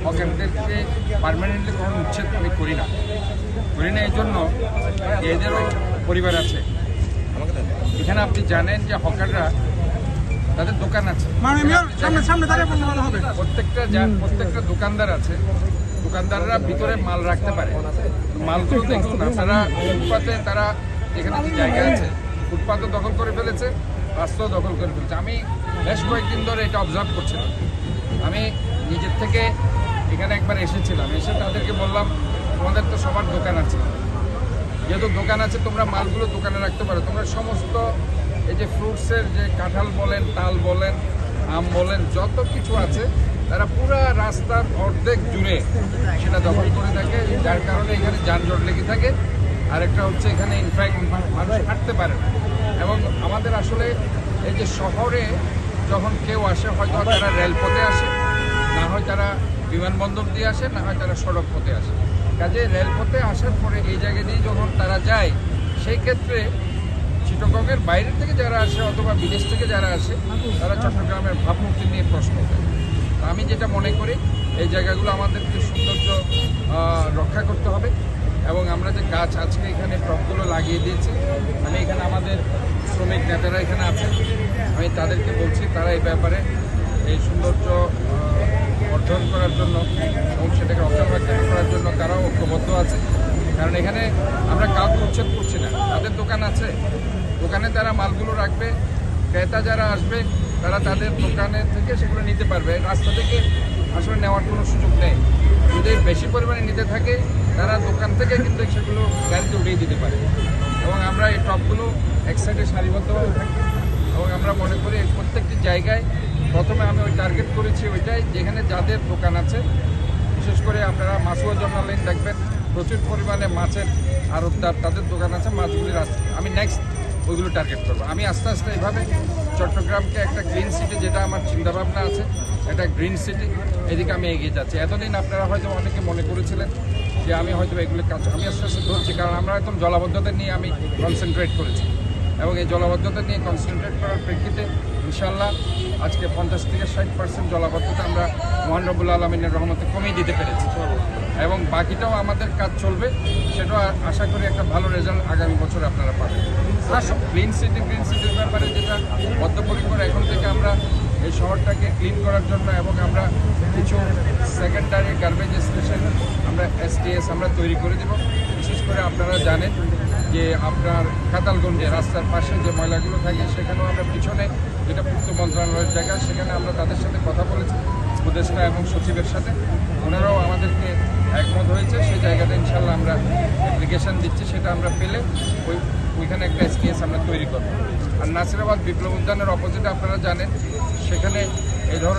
হকারদেরকে permanently কোনো উচ্ছেদ আমি করি না এই জন্য এদেরও পরিবার আছে। এখানে আপনি জানেন যে হকাররা তাদের দোকান আছে, প্রত্যেকটা দোকানদার আছে, দোকানদাররা ভিতরে মাল রাখতে পারে। মালগুলো দেখুন আপনারা, ফুটপাতে তারা যেখানে জায়গা আছে ফুটপাতও দখল করে ফেলেছে, রাস্তাও দখল করে ফেলেছে। আমি বেশ কয়েকদিন ধরে এটা অবজার্ভ করছিলাম। আমি নিজের থেকে এখানে একবার এসেছিলাম, এসে তাদেরকে বললাম তোমাদের তো সবার দোকান আছে, যেহেতু দোকান আছে তোমরা মালগুলো দোকানে রাখতে পারো, তোমরা সমস্ত এই যে ফ্রুটসের যে কাঁঠাল বলেন, তাল বলেন, আম বলেন, যত কিছু আছে তারা পুরো রাস্তার অর্ধেক জুড়ে সেটা দখল করে থাকে, যার কারণে এখানে যানজট লেগে থাকে। আরেকটা হচ্ছে এখানে ইনফ্যাক্ট মানুষ হাঁটতে পারে না। এবং আমাদের আসলে এই যে শহরে যখন কেউ আসে, হয়তো তারা রেলপথে আসে, না হয় তারা বিমানবন্দর দিয়ে আসে, না হয় তারা সড়ক পথে আসে। কাজে রেলপথে আসার পরে এই জায়গা দিয়ে যখন তারা যায়, সেই ক্ষেত্রে চিটাগংয়ের বাইরে থেকে যারা আসে অথবা বিদেশ থেকে যারা আসে, তারা চট্টগ্রামের ভাবমূর্তি নিয়ে প্রশ্ন করে। আমি যেটা মনে করি এই জায়গাগুলো আমাদেরকে সৌন্দর্য রক্ষা করতে হবে। এবং আমরা যে গাছ আজকে এখানে টবগুলো লাগিয়ে দিয়েছি, আমি এখানে আমাদের শ্রমিক নেতারা এখানে আছেন, আমি তাদেরকে বলছি তারা এই ব্যাপারে এই সৌন্দর্য অর্জন করার জন্য এবং সেটাকে রক্ষণাবেক্ষণ করার জন্য তারাও ঐক্যবদ্ধ আছে। কারণ এখানে আমরা কাউকে উচ্ছেদ করছি না, তাদের দোকান আছে, দোকানে তারা মালগুলো রাখবে, ক্রেতা যারা আসবে তারা তাদের দোকানে থেকে সেগুলো নিতে পারবে। রাস্তা থেকে আসলে নেওয়ার কোনো সুযোগ নেই। যদি বেশি পরিমাণে নিতে থাকে তারা দোকান থেকে কিন্তু সেগুলো গাড়িতে উঠিয়ে দিতে পারে। এবং আমরা এই টপগুলো এক সাইডে সারিবদ্ধভাবে থাকি এবং আমরা মনে করি প্রত্যেকটি জায়গায় প্রথমে আমি ওই টার্গেট করেছি ওইটাই, যেখানে যাদের দোকান আছে, বিশেষ করে আপনারা মাছুয়া জর্নাল লাইন দেখবেন প্রচুর পরিমাণে মাছের আড়তদার তাদের দোকান আছে, মাছগুলি আমি নেক্সট ওইগুলো টার্গেট করবো। আমি আস্তে আস্তে এইভাবে চট্টগ্রামকে একটা গ্রিন সিটি, যেটা আমার চিন্তাভাবনা আছে, একটা গ্রিন সিটি, এদিকে আমি এগিয়ে যাচ্ছি। এতদিন আপনারা হয়তো অনেকে মনে করেছিলেন যে আমি হয়তো এগুলো কাজ আমি আস্তে আস্তে ধরছি, কারণ আমরা একদম জলাবদ্ধতা নিয়ে আমি কনসেন্ট্রেট করেছি এবং এই জলাবদ্ধতা নিয়ে কনসেন্ট্রেট করার প্রেক্ষিতে ইনশাল্লাহ আজকে 50 থেকে 60% জলাবদ্ধতা আমরা মহান রব্বুল আলমিনের রহমতে কমিয়ে দিতে পেরেছি এবং বাকিটাও আমাদের কাজ চলবে। সেটাও আশা করি একটা ভালো রেজাল্ট আগামী বছর আপনারা পাবেন। গ্রিন সিটির ব্যাপারে যেটা বদ্ধপরিকর, এখন থেকে আমরা এই শহরটাকে ক্লিন করার জন্য এবং আমরা কিছু সেকেন্ডারি গার্বেজ স্টেশন আমরা STS আমরা তৈরি করে দেব। বিশেষ করে আপনারা জানেন যে আপনার কাতালগঞ্জে রাস্তার পাশে যে ময়লাগুলো থাকে, সেখানেও আমরা পিছনে, যেটা পূর্ত মন্ত্রণালয়ের জায়গা, সেখানে আমরা তাদের সাথে কথা বলেছি, উপদেষ্টা এবং সচিবের সাথে, ওনারাও আমাদেরকে একমত হয়েছে। সেই জায়গাটা ইনশাল্লাহ আমরা অ্যাপ্লিকেশান দিচ্ছি, সেটা আমরা পেলে ওইখানে একটা STS আমরা তৈরি করব। আর নাসিরাবাদ বিপ্লব উদ্যানের অপোজিটে আপনারা জানেন সেখানে এই ধরনের